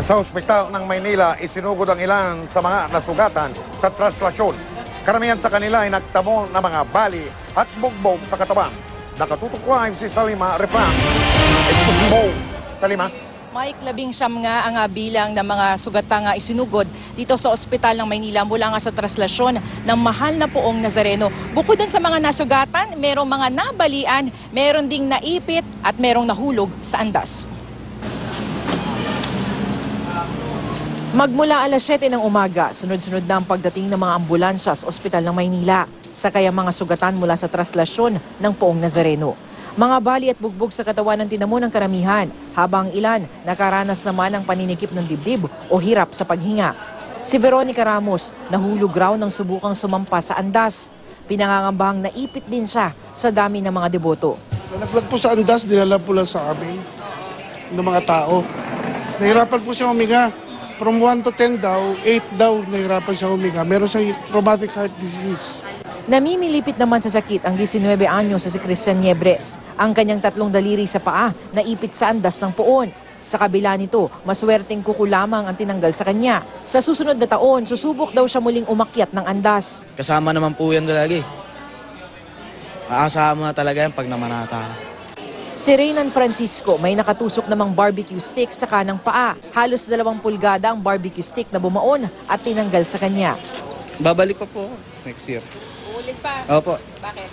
Sa ospital ng Maynila, isinugod ang ilan sa mga nasugatan sa traslasyon. Karamihan sa kanila ay nagtamo ng mga bali at bugbog sa katawan. Nakatutok live si Salima Refran. Excuse me, Salima. Mike, 19 nga ang bilang ng mga sugatang isinugod dito sa ospital ng Maynila mula nga sa traslasyon ng Mahal na Poong Nazareno. Bukod dun sa mga nasugatan, merong mga nabalian, meron ding naipit at merong nahulog sa andas. Magmula alas 7 ng umaga, sunod-sunod na ang pagdating ng mga ambulansya sa ospital ng Maynila. Sakay ang mga sugatan mula sa traslasyon ng Poong Nazareno. Mga bali at bugbog sa katawan ng tinamo ng karamihan, habang ilan nakaranas naman ng paninikip ng dibdib o hirap sa paghinga. Si Veronica Ramos nahulog raw ng subukang sumampa sa andas. Pinangangambahang naipit din siya sa dami ng mga deboto. Naglag po sa andas, dinala po lang sa amin ng mga tao. Nahirapan po siya huminga. From 1 to 10 daw, 8 daw nahirapan siya huminga. Meron siyang traumatic heart disease. Namimilipit naman sa sakit ang 19 anyos sa si Christian Niebres. Ang kanyang 3 daliri sa paa naipit sa andas ng poon. Sa kabila nito, maswerteng kuko lamang ang tinanggal sa kanya. Sa susunod na taon, susubok daw siya muling umakyat ng andas. Kasama naman po yan lagi. Makasama talaga yan pag namanata. Si Reynan Francisco may nakatusok namang barbecue stick sa kanang paa. Halos 2 pulgada ang barbecue stick na bumaon at tinanggal sa kanya. Babalik pa po next year. Ulit pa? Opo. Bakit?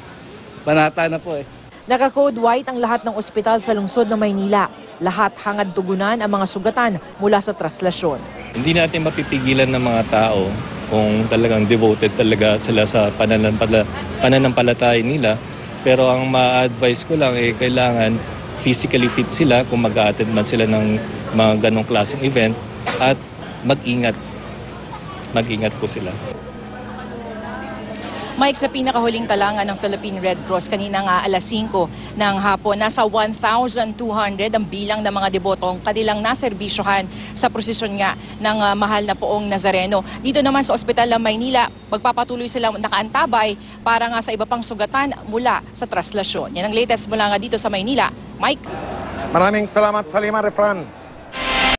Panata na po eh. Naka-code white ang lahat ng ospital sa lungsod ng Maynila. Lahat hangad tugunan ang mga sugatan mula sa traslasyon. Hindi natin mapipigilan ng mga tao kung talagang devoted talaga sila sa pananampalataya nila. Pero ang ma-advise ko lang kailangan physically fit sila kung mag-a-attend man sila ng mga ganong klaseng event at mag-ingat. Mag-ingat po sila. Mike, sa pinakahuling talangan ng Philippine Red Cross, kanina nga alas 5 ng hapon, nasa 1,200 ang bilang ng mga debotong kanilang naserbisyohan sa prosesyon nga ng Mahal na Poong Nazareno. Dito naman sa Ospital ng Maynila, magpapatuloy silang nakaantabay para nga sa iba pang sugatan mula sa traslasyon. Yan ang latest mula nga dito sa Maynila. Mike? Maraming salamat, Salima Refran.